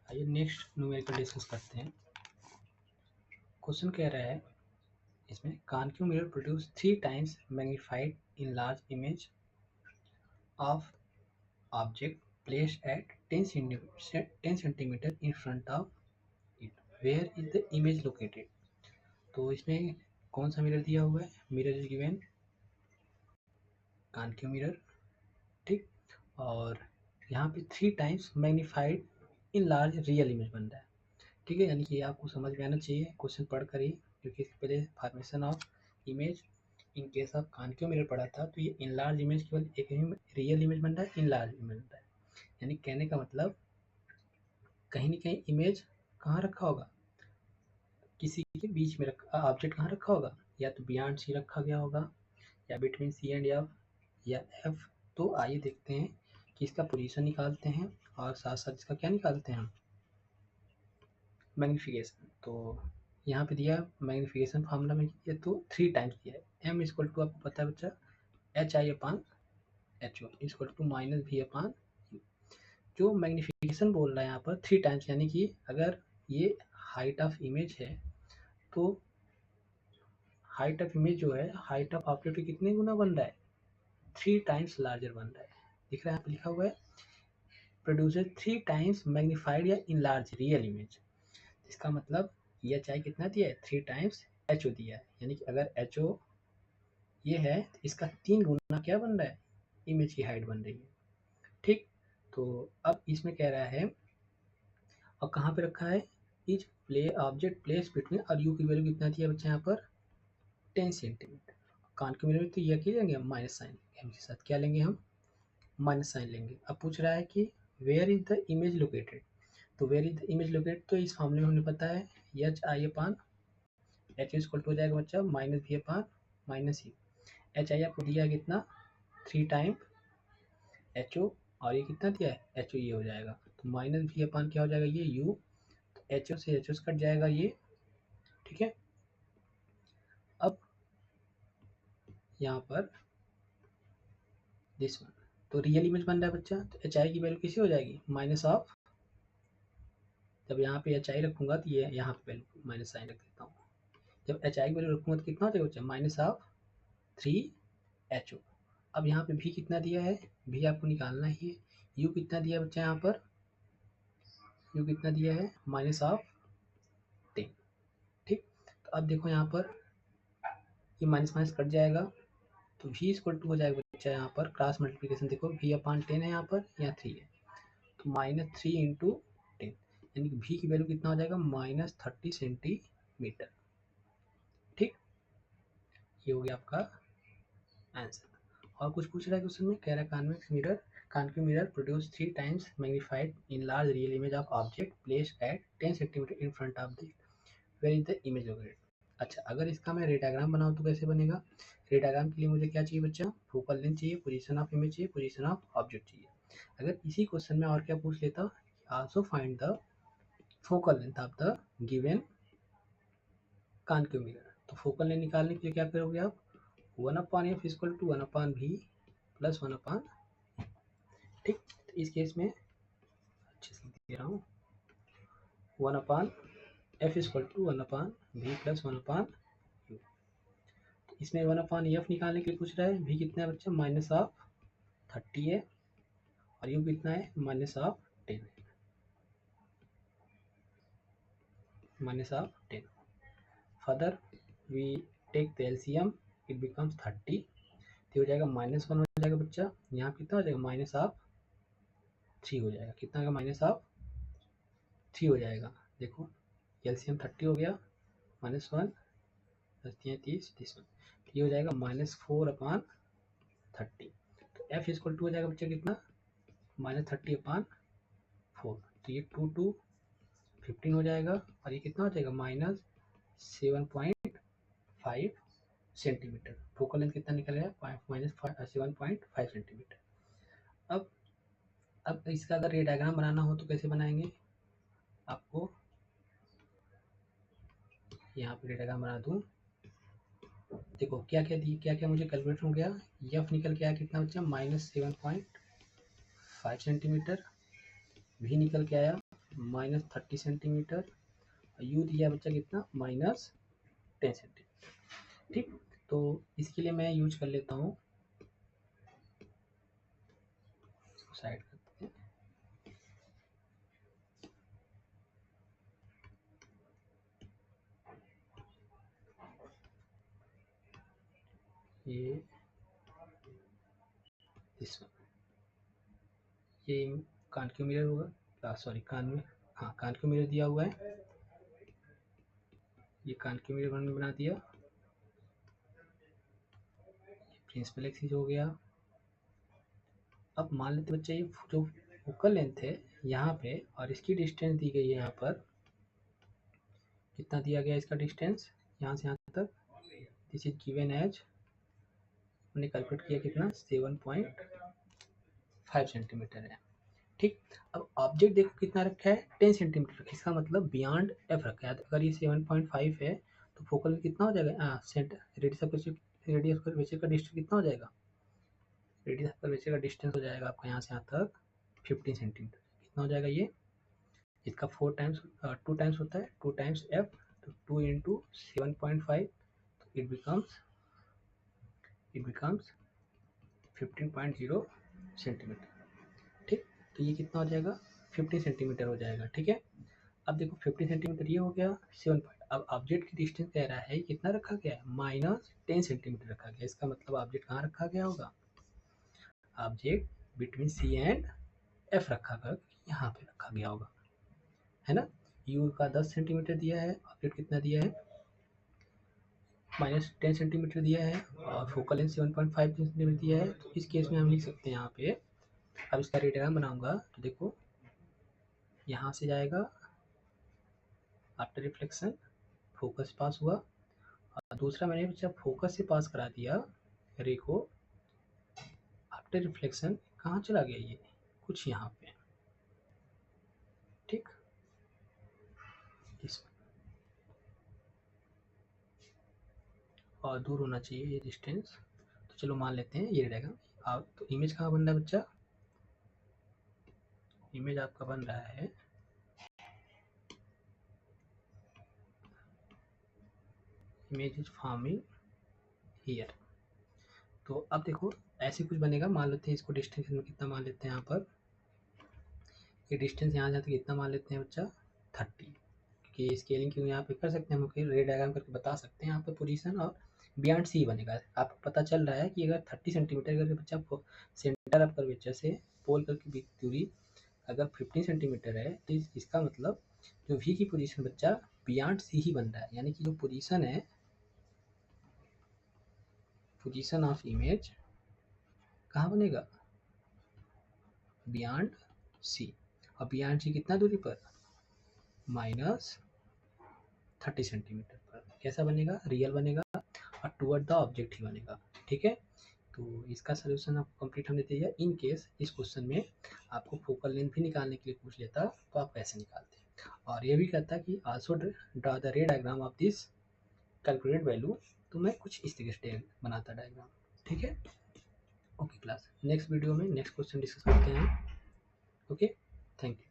आइए next numerical discuss करते हैं। क्वेश्चन कह रहा है इसमें concave mirror produce 3 times magnified in large image of object placed at 10 centimetre in front of it, where is the image located. तो इसमें कौन सा मिरर दिया हुआ है? Mirror is given concave mirror, ठीक। और यहाँ पे 3 times magnified in large real image बन रहा है, ठीक है। यानी कि आपको समझ में आना चाहिए क्वेश्चन पढ़कर ही, क्योंकि इसके पहले formation of image in case of concave mirror पढ़ा था, तो ये इन लार्ज इमेज केवल एक ही रियल इमेज बन रहा है, इन लार्ज इमेज बन रहा है। यानी कहने का मतलब कहीं ना कहीं इमेज कहाँ रखा होगा, किसी के बीच में रखा ऑब्जेक्ट कहाँ रखा होगा, या तो बियॉन्ड सी रखा गया होगा, या बिटवीन सी एंड एफ, या एफ। तो आइए देखते हैं कि इसका पोजीशन निकालते हैं और साथ साथ इसका क्या निकालते हैं हम, मैग्नीफिकेशन। तो यहाँ पे दिया मैग्नीफिकेशन फार्मूला में ये तो 3 टाइम्स दिया है। एम इक्वल टू आपको पता है बच्चा H I upon H O equal to minus V upon U. जो मैग्नीफिकेशन बोल रहा है यहाँ पर 3 टाइम्स, यानी कि अगर ये हाइट ऑफ इमेज है तो हाइट ऑफ इमेज जो है हाइट ऑफ ऑब्जेक्ट कितने गुना बन रहा है, 3 टाइम्स लार्जर बन रहा है। दिख रहा है यहाँ पे लिखा हुआ है प्रोड्यूसर 3 टाइम्स मैग्नीफाइड या इन लार्ज रियल इमेज। इसका मतलब ये एच आई कितना दिया है, 3 टाइम्स एच ओ दिया है। यानी कि अगर एच ओ ये है तो इसका 3 गुना क्या बन रहा है, इमेज की हाइट बन रही है, ठीक। तो अब इसमें कह रहा है और कहाँ पे रखा है, is play object place between, और यू की वैल्यू कितना दिया बच्चा यहाँ पर 10 सेंटीमीटर। कॉन्केव मिरर में तो ये क्या लेंगे हम, माइनस साइन लेंगे, एम के साथ क्या लेंगे हम, माइनस साइन लेंगे। अब पूछ रहा है कि where is the image located. तो where is the image located, तो इस मामले में हमें पता है H I upon H equal to हो जाएगा बच्चा minus V upon minus U. H I आपको दिया है कितना 3 टाइम एच ओ, और ये कितना दिया है एच ओ, ये हो जाएगा तो माइनस वी अपान क्या हो जाएगा ये यू, तो एच ओ से एच ओ कट जाएगा ये, ठीक है। अब यहाँ पर दिस वन तो रियल इमेज बन रहा है बच्चा, तो एच आई की वैल्यू किसी हो जाएगी माइनस ऑफ, जब यहाँ पे एच आई रखूंगा तो ये यहाँ पे वैल्यू माइनस साइन रख देता हूँ, जब एच आई की वैल्यू रखूंगा तो कितना हो जाएगा बच्चा माइनस ऑफ 3 एच ओ। अब यहाँ पे भी कितना दिया है, भी आपको निकालना ही है। यू कितना दिया है बच्चा यहाँ पर, यू कितना दिया है माइनस ऑफ 10, ठीक। तो अब देखो यहाँ पर ये माइनस माइनस कट जाएगा, तो v इक्वल टू हो जाएगा बच्चा यहाँ पर क्रॉस मल्टीप्लिकेशन, देखो v अपान 10 है यहाँ पर, यहाँ 3 है, तो माइनस 3 इंटू 10, यानी कि v की वैल्यू कितना हो जाएगा माइनस 30 सेंटीमीटर, ठीक। ये हो गया आपका आंसर। और कुछ पूछ रहा है क्वेश्चन में, कह रहा है concave mirror produce 3 times magnified in large real image of object placed at 10 centimetre in front of the, where is the image located. अच्छा, अगर इसका मैं रे डायग्राम बनाऊँ तो कैसे बनेगा, रे डायग्राम के लिए मुझे क्या चाहिए बच्चा, फोकल लेंथ चाहिए, पोजीशन ऑफ इमेज चाहिए, पोजीशन ऑफ ऑब्जेक्ट चाहिए। अगर इसी क्वेश्चन में और क्या पूछ लेता, also find the focal length of the given concave mirror, तो फोकल लेंथ निकालने के लिए क्या करोगे आप, 1 upon F equal to 1 upon V plus 1 upon, ठीक। तो इस केस में अच्छे से दे रहा हूँ 1 upon F equal to 1 upon V plus 1 upon U. तो इसमें 1 अपान एफ निकालने के लिए पूछ रहा है, वी कितना है बच्चा माइनस ऑफ 30 है, और यू कितना है माइनस ऑफ 10 है, minus of 10। Further we take the LCM, it becomes 30, तो हो जाएगा माइनस 1 हो जाएगा बच्चा, यहाँ कितना हो जाएगा माइनस ऑफ 3 हो जाएगा, कितना का माइनस ऑफ 3 हो जाएगा। देखो एलसीएम 30 हो गया, माइनस 1 30 30 1, ये हो जाएगा माइनस 4 अपान 30। तो एफ इक्वल टू हो जाएगा बच्चा कितना माइनस 30 अपान 4, तो ये 2 2 15 हो जाएगा, और ये कितना हो जाएगा माइनस 7.5 सेंटीमीटर। फोकल लेंथ कितना निकलेगा माइनस 7.5 सेंटीमीटर। अब इसका अगर रे डायग्राम बनाना हो तो कैसे बनाएंगे, आपको यहाँ पे रे डायग्राम बना दूँ, देखो क्या क्या दी, क्या क्या मुझे कैलकुलेट हो गया, एफ निकल के आया कितना बच्चा माइनस 7.5 सेंटीमीटर, वी निकल के आया -30 सेंटीमीटर, यू दिया बच्चा कितना -10 सेंटीमीटर। ठीक, तो इसके लिए मैं यूज कर लेता हूँ, साइड करते हैं, ये इस ये कान क्यों मिरर होगा, सॉरी कान में, हाँ कान क्यों मिरर दिया हुआ है, ये कान क्यों मिरर बना दिया, प्रिंसिपल एक्सिस हो गया। अब मान लेते बच्चे ये जो फोकल लेंथ है यहाँ पे और इसकी डिस्टेंस दी गई है यहाँ पर, कितना दिया गया इसका डिस्टेंस यहाँ से यहाँ तक, दिस इज गिवन एज, हमने कैलकुलेट किया कितना 7.5 सेंटीमीटर है। ठीक, अब ऑब्जेक्ट देखो कितना रखा है 10 सेंटीमीटर, इसका मतलब बियॉन्ड एफ रखा है। अगर ये 7.5 है तो फोकल कितना हो जाएगा, रेडियस ऑफ कर्वेचर का डिस्टेंस कितना हो जाएगा, रेडियस ऑफ कर्वेचर का डिस्टेंस हो जाएगा आपका यहाँ से यहाँ तक 15 सेंटीमीटर। कितना हो जाएगा ये, इसका 2 टाइम्स होता है, 2 टाइम्स एफ, तो 2 इंटू 7.5, तो इट बिकम्स 15.0 सेंटीमीटर। ठीक, तो ये कितना हो जाएगा 15 सेंटीमीटर हो जाएगा। ठीक है, अब देखो 15 सेंटीमीटर ये हो गया 7 पॉइंट। अब ऑब्जेक्ट की डिस्टेंस कह रहा है कितना रखा गया है, -10 सेंटीमीटर रखा गया। इसका मतलब ऑब्जेक्ट कहाँ रखा गया होगा, object between C and F रखा गया, यहाँ पे रखा गया होगा, है ना। यू का 10 सेंटीमीटर दिया है, ऑब्जेक्ट कितना दिया है -10 सेंटीमीटर दिया है, और फोकल लेंथ 7.5 सेंटीमीटर दिया है। तो इस केस में हम लिख सकते हैं यहाँ पे, अब इसका रेडियग्राम बनाऊंगा तो देखो यहाँ से जाएगा, आफ्टर रिफ्लेक्शन फोकस पास हुआ, और दूसरा मैंने जब फोकस से पास करा दिया रे को, आफ्टर रिफ्लेक्शन कहाँ चला गया ये, कुछ यहाँ पे, ठीक, इस और दूर होना चाहिए ये डिस्टेंस। तो चलो मान लेते हैं ये रहेगा। अब तो इमेज कहाँ बन रहा है बच्चा, इमेज आपका बन रहा है इमेज इज फॉर्मिंग हियर। तो अब देखो ऐसे कुछ बनेगा, मान लेते हैं इसको डिस्टेंस में कितना मान लेते हैं, यहाँ पर ये डिस्टेंस यहाँ जाते कितना मान लेते हैं बच्चा 30, कि स्केलिंग क्यों यहाँ पे कर सकते हैं, हम रे डायग्राम करके बता सकते हैं यहाँ पर पोजीशन, और बियॉन्ड सी बनेगा। आपको पता चल रहा है कि अगर 30 सेंटीमीटर करके बच्चा सेंटर ऑफ कर्वेचर से पोल करके दूरी अगर 15 सेंटीमीटर है, तो इसका मतलब जो वी की पोजीशन बच्चा बियॉन्ड सी ही बन रहा है, यानी कि जो पोजीशन है, पोजीशन ऑफ इमेज कहाँ बनेगा, बियॉन्ड सी, और बियॉन्ड सी कितना दूरी पर, -30 सेंटीमीटर पर। कैसा बनेगा, रियल बनेगा, और टुवर्ड द ऑब्जेक्ट ही बनेगा। ठीक है, तो इसका सोल्यूशन आपको कंप्लीट हमने दे दिया। इन केस इस क्वेश्चन में आपको फोकल लेंथ भी निकालने के लिए पूछ लेता तो आप कैसे निकालते, और ये भी कहता कि आल्सो ड्रा द रे diagram of this calculated value, तो मैं कुछ इस तरीके से बनाता डायग्राम। ठीक है, ओके क्लास, नेक्स्ट वीडियो में नेक्स्ट क्वेश्चन डिस्कस करते हैं। Okay, thank you.